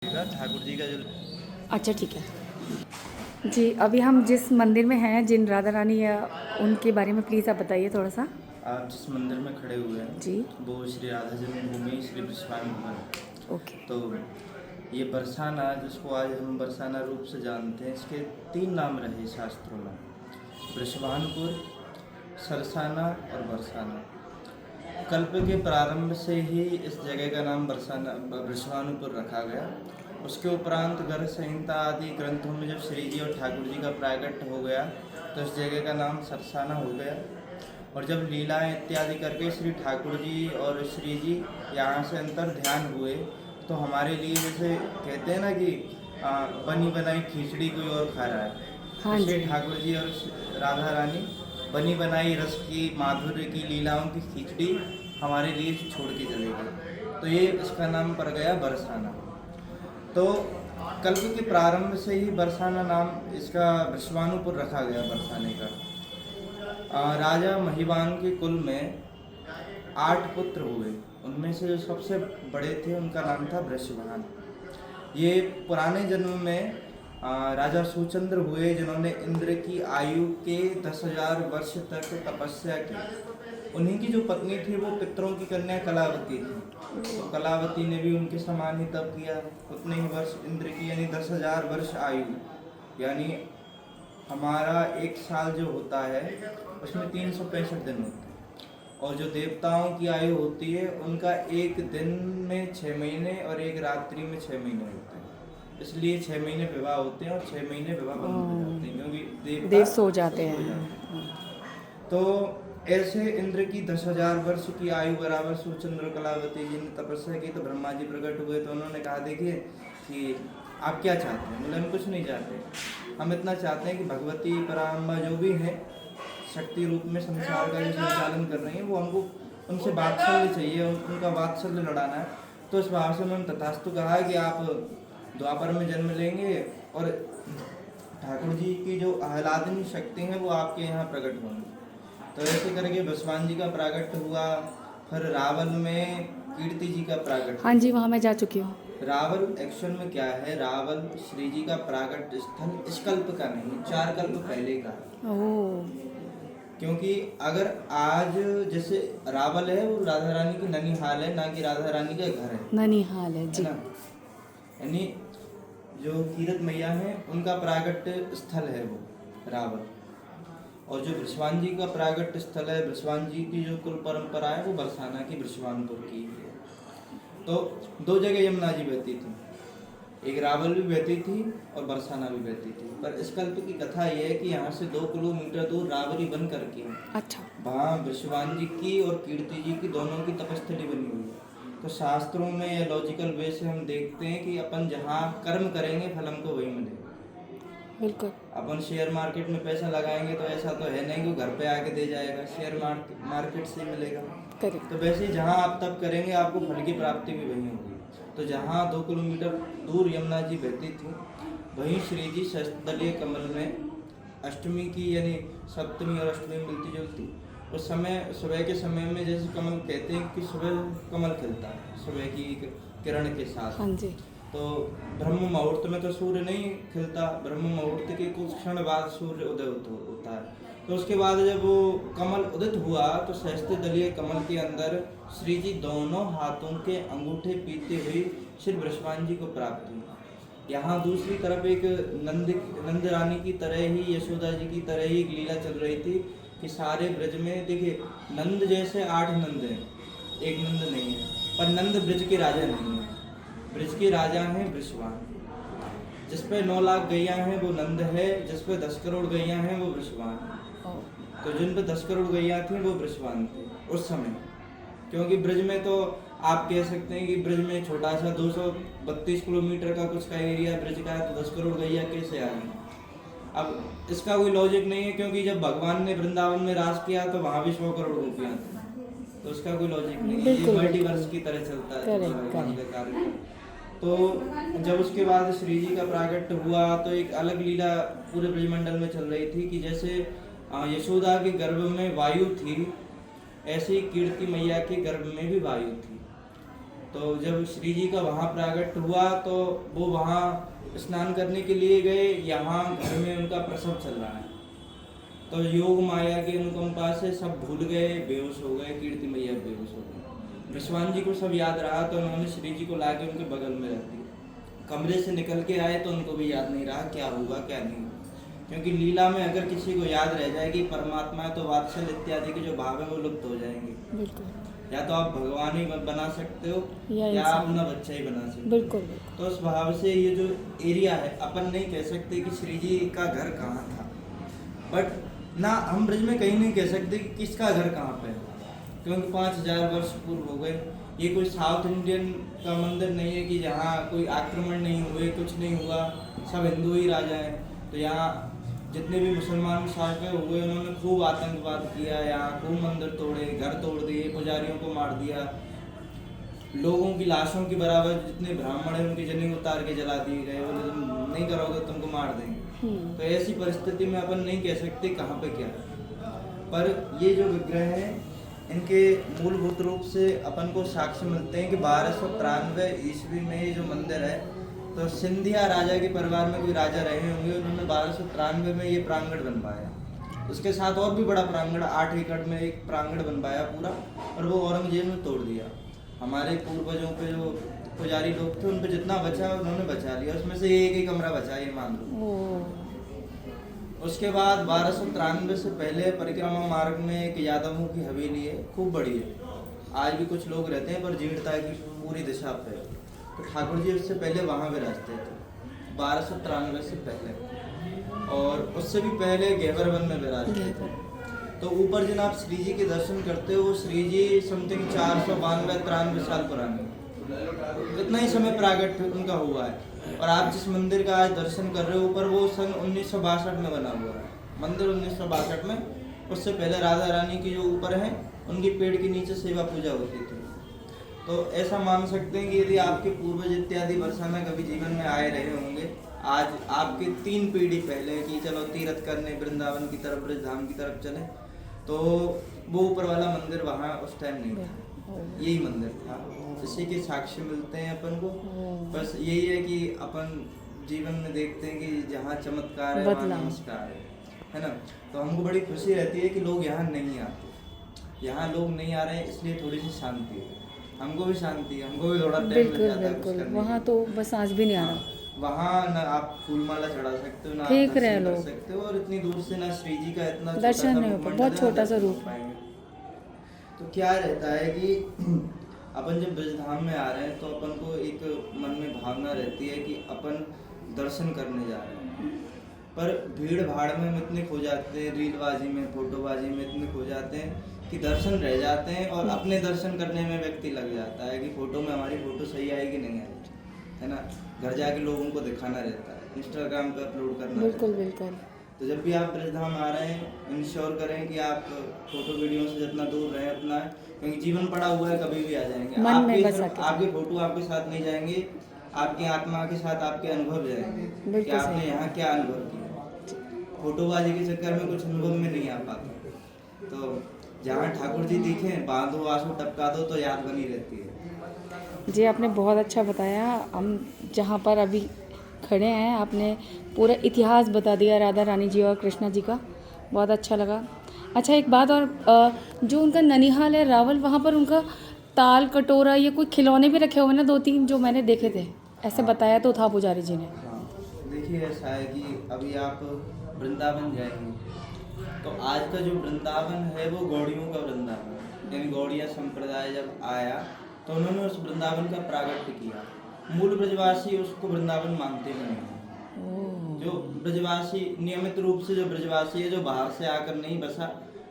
ठाकुर जी का जो अच्छा ठीक है जी। अभी हम जिस मंदिर में हैं, जिन राधा रानी या उनके बारे में प्लीज़ आप बताइए थोड़ा सा। आप जिस मंदिर में खड़े हुए जी। हैं वो श्री राधा जन्मभूमि श्री बृषभानु भवन है। ओके। तो ये बरसाना, जिसको आज हम बरसाना रूप से जानते हैं, इसके 3 नाम रहे शास्त्रों में: बृषभानुपुर, सरसाना और बरसाना। कल्प के प्रारंभ से ही इस जगह का नाम बरसाना बृषभानुपुर रखा गया। उसके उपरांत गर्ग संहिता आदि ग्रंथों में जब श्री जी और ठाकुर जी का प्राकट्य हो गया तो इस जगह का नाम सरसाना हो गया। और जब लीलाएं इत्यादि करके श्री ठाकुर जी और श्री जी यहाँ से अंतर ध्यान हुए तो हमारे लिए जैसे कहते हैं ना कि बनी बनाई खिचड़ी कोई और खा रहा है, हाँ तो जी। श्री ठाकुर जी और राधा रानी बनी बनाई रस की माधुर्य की लीलाओं की खिचड़ी हमारे लिए छोड़ के चले गए, तो ये इसका नाम पड़ गया बरसाना। तो कल्प के प्रारंभ से ही बरसाना नाम इसका बृषभानुपुर रखा गया बरसाने का। राजा महिवान के कुल में 8 पुत्र हुए, उनमें से जो सबसे बड़े थे उनका नाम था बृषभान। ये पुराने जन्म में राजा सुचंद्र हुए, जिन्होंने इंद्र की आयु के 10,000 वर्ष तक तपस्या की। उन्हीं की जो पत्नी थी वो पितरों की कन्या कलावती थी, तो कलावती ने भी उनके समान ही तप किया। उतने ही वर्ष इंद्र की, यानी 10,000 वर्ष आयु, यानी हमारा 1 साल जो होता है उसमें 365 दिन होते हैं। और जो देवताओं की आयु होती है उनका 1 दिन में 6 महीने और 1 रात्रि में 6 महीने होते हैं। इसलिए 6 महीने विवाह होते हैं और 6 महीने विवाह बंद हो जाते हैं, क्योंकि देव सो जाते हैं। तो ऐसे इंद्र की 10,000 वर्ष की आयु बराबर सुचंद्र कलावती जी ने तपस्या की। तो ब्रह्मा जी प्रकट हुए तो उन्होंने कहा, देखिए कि आप क्या चाहते हैं? बोले हम कुछ नहीं चाहते, हम इतना चाहते हैं कि भगवती पराम्बा जो भी हैं शक्ति रूप में संसार का जो संचालन कर रही हैं, वो हमको उनसे वात्सल्य चाहिए, उनका वात्सल्य लड़ाना है। तो इस भाव से उन्होंने तथास्तु कहा कि आप द्वापर में जन्म लेंगे और ठाकुर जी की जो आह्लादनी शक्ति है वो आपके यहाँ प्रकट होंगी। तो ऐसे करके बसवान जी का प्राकट्य हुआ। फिर रावल में कीर्ति जी का प्राकट्य। हाँ जी, वहाँ मैं जा चुकी हूँ। रावल एक्शन में क्या है, रावल श्री जी का प्राकट्य स्थल इस कल्प का नहीं, 4 कल्प पहले का। ओह। क्योंकि अगर आज जैसे रावल है वो राधा रानी की ननिहाल है, ना कि राधा रानी का घर है। ननिहाल है जी। है ना? यानी जो कीरत मैया है उनका प्राकट्य स्थल है वो रावल। और जो बृषभान जी का प्राकट्य स्थल है, बृषभान जी की जो कुल परंपरा है वो बरसाना की बृषभानपुर की है। तो 2 जगह यमुना जी बहती थी, एक रावल भी बहती थी और बरसाना भी बहती थी। पर इस कल्प की कथा ये है कि यहाँ से 2 किलोमीटर दूर रावरी बन करके अच्छा। वहाँ बृषभान जी की और कीर्ति जी की दोनों की तपस्थली बनी हुई है। तो शास्त्रों में या लॉजिकल वे से हम देखते हैं कि अपन जहाँ कर्म करेंगे फल हमको वही मिलेगा। बिल्कुल। अपन शेयर मार्केट में पैसा लगाएंगे तो ऐसा तो है नहीं कि घर पे आके दे जाएगा, शेयर मार्केट से मिलेगा। करेक्ट। तो वैसे ही जहाँ आप तप करेंगे आपको फल की प्राप्ति भी वहीं होगी। तो जहाँ 2 किलोमीटर दूर यमुना जी बहती थी, वहीं श्री जी शस्त्रदलीय कमल में अष्टमी की, यानी सप्तमी और अष्टमी मिलती जुलती। उस समय सुबह के समय में जैसे कमल कहते हैं कि सुबह कमल खिलता है सुबह की किरण के साथ। हाँ जी। तो ब्रह्म मुहूर्त में तो सूर्य नहीं खिलता, ब्रह्म मुहूर्त के कुछ क्षण बाद सूर्य उदय होता है। तो उसके बाद जब वो कमल उदित हुआ तो सहस्त्र दलीय कमल के अंदर श्री जी दोनों हाथों के अंगूठे पीते हुए श्री बृषभान जी को प्राप्त हुई। यहाँ दूसरी तरफ एक नंद रानी की तरह ही, यशोदा जी की तरह ही एक लीला चल रही थी कि सारे ब्रज में देखिए नंद जैसे 8 नंद हैं, एक नंद नहीं है, पर नंद ब्रज के राजा नहीं है। ब्रज के राजा हैं बृषभान। जिस पे 9 लाख गैया हैं वो नंद है, जिस पे 10 करोड़ गैया हैं वो बृषभान। तो जिन पे 10 करोड़ गैया थी वो बृषभान थे उस समय। क्योंकि ब्रज में तो आप कह सकते हैं कि ब्रज में छोटा सा 232 किलोमीटर का कुछ का एरिया ब्रज का है, तो 10 करोड़ गैया कैसे आ गई? अब इसका कोई लॉजिक नहीं है, क्योंकि जब भगवान ने वृंदावन में राज किया तो वहाँ भी 100 करोड़ रुपया थे, तो उसका कोई लॉजिक नहीं है। ये मल्टीवर्स की तरह चलता है भगवान का कार्य। तो जब उसके बाद श्री जी का प्राकट्य हुआ तो एक अलग लीला पूरे ब्रजमंडल में चल रही थी कि जैसे यशोदा के गर्भ में वायु थी, ऐसे ही कीर्ति मैया के गर्भ में भी वायु थी। तो जब श्री जी का वहाँ प्रागट्य हुआ तो वो वहाँ स्नान करने के लिए गए, यहाँ घर में उनका प्रसव चल रहा है। तो योग माया के अनुकंपा से सब भूल गए, बेहोश हो गए, कीर्ति मैया बेहोश हो गए। विश्वान जी को सब याद रहा तो उन्होंने श्री जी को लाके उनके बगल में रख दिया। कमरे से निकल के आए तो उनको भी याद नहीं रहा क्या हुआ क्या नहीं हुआ, क्योंकि लीला में अगर किसी को याद रह जाएगी परमात्मा है तो वात्सल्य इत्यादि के जो भाव है वो लुप्त हो जाएंगे। बिल्कुल, या तो आप भगवान ही बना सकते हो या या इंसान। अपना बच्चा ही बना सकते हो। बिल्कुल तो उस भाव से ये जो एरिया है, अपन नहीं कह सकते कि श्री जी का घर कहाँ था, बट ना हम ब्रज में कहीं नहीं कह सकते कि किसका घर कहाँ पे है, क्योंकि 5000 वर्ष पूर्व हो गए। ये कोई साउथ इंडियन का मंदिर नहीं है कि जहाँ कोई आक्रमण नहीं हुए, कुछ नहीं हुआ, सब हिंदू ही राजा हैं। तो यहाँ जितने भी मुसलमान शासक हुए उन्होंने खूब आतंकवाद किया, यहाँ खूब मंदिर तोड़े, घर तोड़ दिए, पुजारियों को मार दिया, लोगों की लाशों के बराबर जितने ब्राह्मण हैं उनकी जनेऊ उतार के जला दिए गए, बोले तुम नहीं करोगे तुमको मार देंगे। तो ऐसी परिस्थिति में अपन नहीं कह सकते कहाँ पे क्या है। पर ये जो विग्रह हैं इनके मूलभूत रूप से अपन को साक्ष्य मिलते हैं कि 1293 ईस्वी में ये जो मंदिर है, तो सिंधिया राजा के परिवार में कोई राजा रहे होंगे, उन्होंने 1293 में ये प्रांगण बनवाया। उसके साथ और भी बड़ा प्रांगण 8 एकड़ में एक प्रांगण बनवाया पूरा, और वो औरंगजेब ने तोड़ दिया। हमारे पूर्वजों पे जो पुजारी लोग थे उन पे जितना बचा उन्होंने बचा लिया, उसमें से एक ही कमरा बचा, ये मान लो। उसके बाद 1293 से पहले परिक्रमा मार्ग में एक यादवों की हवेली है, खूब बड़ी है, आज भी कुछ लोग रहते हैं पर जीर्णता की पूरी दिशा पे। तो ठाकुर जी उससे पहले वहाँ विराजते थे 1293 से पहले, और उससे भी पहले घेवर वन में विराजते थे। तो ऊपर जिन आप श्री जी के दर्शन करते हो, श्री जी समथिंग 492-93 साल पुराने, इतना ही समय प्रागट्य उनका हुआ है। और आप जिस मंदिर का आज दर्शन कर रहे हो ऊपर, वो सन 1962 में बना हुआ है मंदिर, 1962 में। उससे पहले राधा रानी की जो ऊपर है उनकी पेड़ के नीचे सेवा पूजा होती थी। तो ऐसा मान सकते हैं कि यदि आपके पूर्वज इत्यादि वर्षा में कभी जीवन में आए रहे होंगे, आज आपके 3 पीढ़ी पहले कि चलो तीर्थ करने वृंदावन की तरफ, ब्रजधाम की तरफ चले, तो वो ऊपर वाला मंदिर वहाँ उस टाइम नहीं था, यही मंदिर था। इसी के साक्ष्य मिलते हैं अपन को। बस यही है कि अपन जीवन में देखते हैं कि जहाँ चमत्कार है वहाँ नमस्कार है ना। तो हमको बड़ी खुशी रहती है कि लोग यहाँ नहीं आते, यहाँ लोग नहीं आ रहे हैं, इसलिए थोड़ी सी शांति है, हमको भी शांति है, हमको भी थोड़ा टाइम लग जाता है कुछ करने में। वहाँ तो बस आज भी नहीं आ रहा। वहाँ ना आप फूलमाला चढ़ा सकते हो, ना आप ठीक रहे दर्शन कर लोग। सकते हो, और इतनी दूर से ना श्री जी का इतना दर्शन नहीं हो मुखमंडल बहुत है, छोटा सा दर्शन रूप हो पाएंगे। तो क्या रहता है कि अपन जब ब्रजधाम में आ रहे हैं तो अपन को एक मन में भावना रहती है कि अपन दर्शन करने जा रहे हैं, पर भीड़ भाड़ में हम इतने खो जाते हैं, रीलबाजी में, फोटोबाजी में इतने खो जाते हैं कि दर्शन रह जाते हैं, और अपने दर्शन करने में व्यक्ति लग जाता है कि फोटो में हमारी फोटो सही आएगी नहीं आएगी, है ना। घर जाके लोगों को दिखाना रहता है, इंस्टाग्राम पे अपलोड करना। बिल्कुल बिल्कुल। तो जब भी आप ब्रजधाम आ रहे हैं इंश्योर करें कि आप फोटो वीडियो से जितना दूर रहें अपना, क्योंकि जीवन पड़ा हुआ है, कभी भी आ जाएंगे। मन में बसा सिर्फ के। आपके फोटो आपके साथ नहीं जाएंगे, आपकी आत्मा के साथ आपके अनुभव जाएंगे कि बिल्कुल आपने सही। यहाँ क्या अनुभव किया। फोटोबाजी के चक्कर में कुछ अनुभव में नहीं आ पाता। तो जहाँ ठाकुर जी दिखे, बांधो आंसू टपका दो तो याद बनी रहती है। जी आपने बहुत अच्छा बताया। हम जहाँ पर अभी खड़े हैं आपने पूरा इतिहास बता दिया राधा रानी जी और कृष्णा जी का, बहुत अच्छा लगा। अच्छा एक बात और, जो उनका ननिहाल है रावल, वहाँ पर उनका ताल कटोरा ये कोई खिलौने भी रखे हुए ना 2-3 जो मैंने देखे थे, ऐसे बताया तो था पुजारी जी ने। हाँ देखिए ऐसा है कि अभी आप वृंदावन जाएंगे तो आज का जो वृंदावन है वो गौड़ियों का वृंदावन है, यानी गौड़िया संप्रदाय जब आया तो उन्होंने उस वृंदावन का प्रागट्य किया। मूल ब्रजवासी उसको वृंदावन मानते भी नहीं। जो ब्रजवासी नियमित रूप से जो ब्रजवासी है, जो बाहर से आकर नहीं बसा,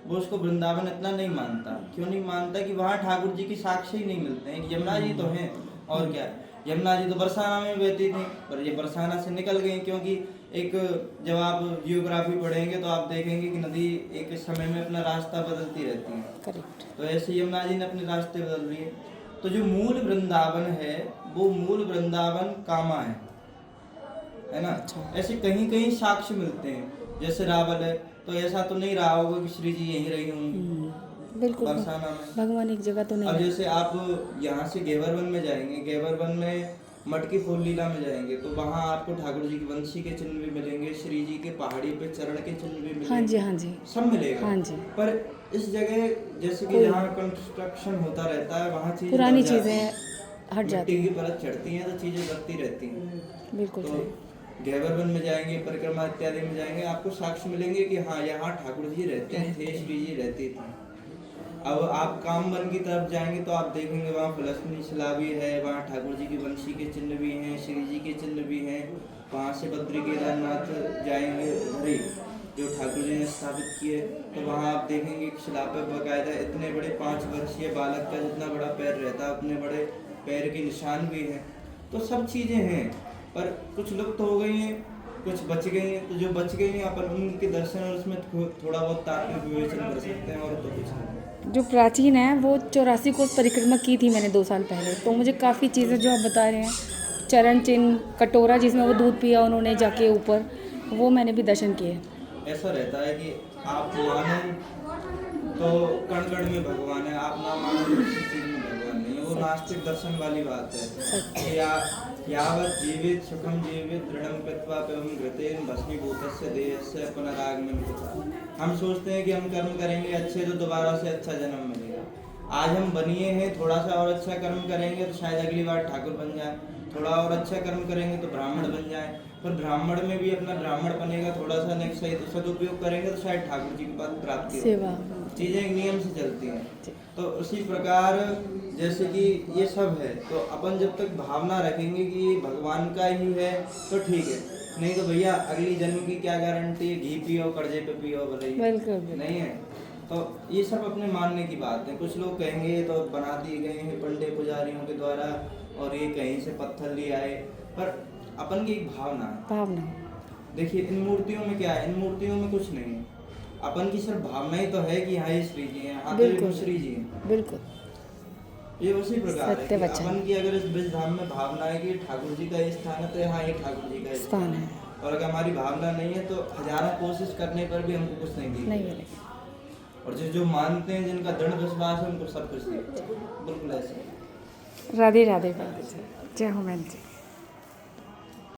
वो उसको वृंदावन इतना नहीं मानता। क्यों नहीं मानता? कि वहाँ ठाकुर जी की साक्ष्य ही नहीं मिलते हैं। यमुना जी तो हैं, और क्या, यमुना जी तो बरसाना में बहती थी, पर ये बरसाना से निकल गई, क्योंकि एक जब आप जियोग्राफी पढ़ेंगे तो आप देखेंगे कि नदी एक समय में अपना रास्ता बदलती रहती है। करेक्ट। तो ऐसे यमुना जी ने अपने रास्ते बदल लिए। तो जो मूल वृंदावन है वो मूल वृंदावन कामा है ना। ऐसे कहीं कहीं साक्ष्य मिलते हैं, जैसे रावल है तो ऐसा तो नहीं रहा होगा कि श्री जी यहीं रही होंगी, बिल्कुल बरसाना में। भगवान एक जगह तो अब नहीं है। जैसे आप यहाँ से घेवरवन में जाएंगे, घेवरवन में मटकी फूल लीला में जाएंगे तो वहाँ आपको ठाकुर जी की वंशी के चिन्ह भी मिलेंगे, श्री जी के पहाड़ी पे चरण के चिन्ह भी हाँ जी, मिलेंगे, हाँ जी, सब मिलेगा। हाँ जी। पर इस जगह जैसे कि कोई- जहाँ कंस्ट्रक्शन होता रहता है वहाँ चीजें पुरानी बढ़ जाती हैं। चीज़ें हट जाती मिट्टी की हैं। परत चढ़ती हैं तो चीजें बढ़ती रहती हैं। बिल्कुल तो सही। घेवरवन में जाएंगे, परिक्रमा इत्यादि में जाएंगे, आपको साक्ष्य मिलेंगे कि हाँ यहाँ ठाकुर जी रहते थे, श्री जी रहते थे। अब आप कामवन की तरफ जाएंगे तो आप देखेंगे वहाँ फलसनी शिला भी है, वहाँ ठाकुर जी की वंशी के चिन्ह भी हैं, श्री जी के चिन्ह भी हैं। वहाँ से बद्री केदारनाथ जाएंगे हरी जो ठाकुर जी ने स्थापित किए, तो वहाँ आप देखेंगे कि शिला पे बाकायदा इतने बड़े 5 वर्षीय बालक का जितना बड़ा पैर रहता है उतने बड़े पैर के निशान भी हैं। तो सब चीज़ें हैं, पर कुछ लुप्त हो गई हैं, कुछ बच गई हैं। तो जो बच गई हैं अपन उनके दर्शन और उसमें थोड़ा बहुत तात्विक विवेचन कर सकते हैं, और तो कुछ नहीं। जो प्राचीन है वो 84 कोस परिक्रमा की थी मैंने 2 साल पहले, तो मुझे काफ़ी चीज़ें जो आप बता रहे हैं, चरण चिन्ह, कटोरा जिसमें वो दूध पिया उन्होंने जाके ऊपर, वो मैंने भी दर्शन किए। ऐसा रहता है कि आप मानो तो कण कण में भगवान है, आप ना मानो तो किसी चीज में भगवान नहीं है। वो नास्तिक दर्शन वाली बात है कि यावत जीवित सुखम जीवित दृढ़म कृत्वा पेवम घृतेन भस्मीभूतस्य देहस्य पुनरागमन कृत्वा। हम सोचते हैं कि हम कर्म करेंगे अच्छे तो दोबारा से अच्छा जन्म मिलेगा। आज हम बनिए हैं, थोड़ा सा और अच्छा कर्म करेंगे तो शायद अगली बार ठाकुर बन जाए, थोड़ा और अच्छा कर्म करेंगे तो ब्राह्मण बन जाए, पर ब्राह्मण में भी अपना ब्राह्मण बनेगा, थोड़ा सा नेक्स्ट सही सदुपयोग करेंगे तो शायद ठाकुर जी के पास प्राप्ति हो। सेवा। चीजें एक नियम से चलती हैं। तो उसी प्रकार जैसे कि ये सब है, तो अपन जब तक भावना रखेंगे कि ये भगवान का ही है तो ठीक है, नहीं तो भैया अगली जन्म की क्या गारंटी है, घी पियो कर्जे पे पियो भले ही, बिल्कुल नहीं है। तो ये सब अपने मानने की बात है। कुछ लोग कहेंगे तो बना दिए गए हैं पंडे पुजारियों के द्वारा, और ये कहीं से पत्थर ले आए, पर अपन की एक भावना है। भावना। देखिए इन मूर्तियों में क्या है, इन मूर्तियों में कुछ नहीं है, अपन की सिर्फ भावना ही तो है कि हाँ ये श्री जी हैं, हाँ तो ये श्री जी हैं। बिल्कुल ये उसी प्रकार है सत्य कि वचन। अपन की अगर इस ब्रज धाम में भावना है कि ठाकुर जी का ये स्थान है तो हाँ ये ठाकुर जी का स्थान है। और अगर हमारी भावना नहीं है तो हजारों कोशिश करने पर भी हमको कुछ नहीं नहीं दिखेगा। मिलेगा। और जो मानते हैं, जिनका दृढ़ विश्वास है, उनको सब कुछ दिखता है। बिल्कुल ऐसे। राधे राधे। जय हो मैम जी।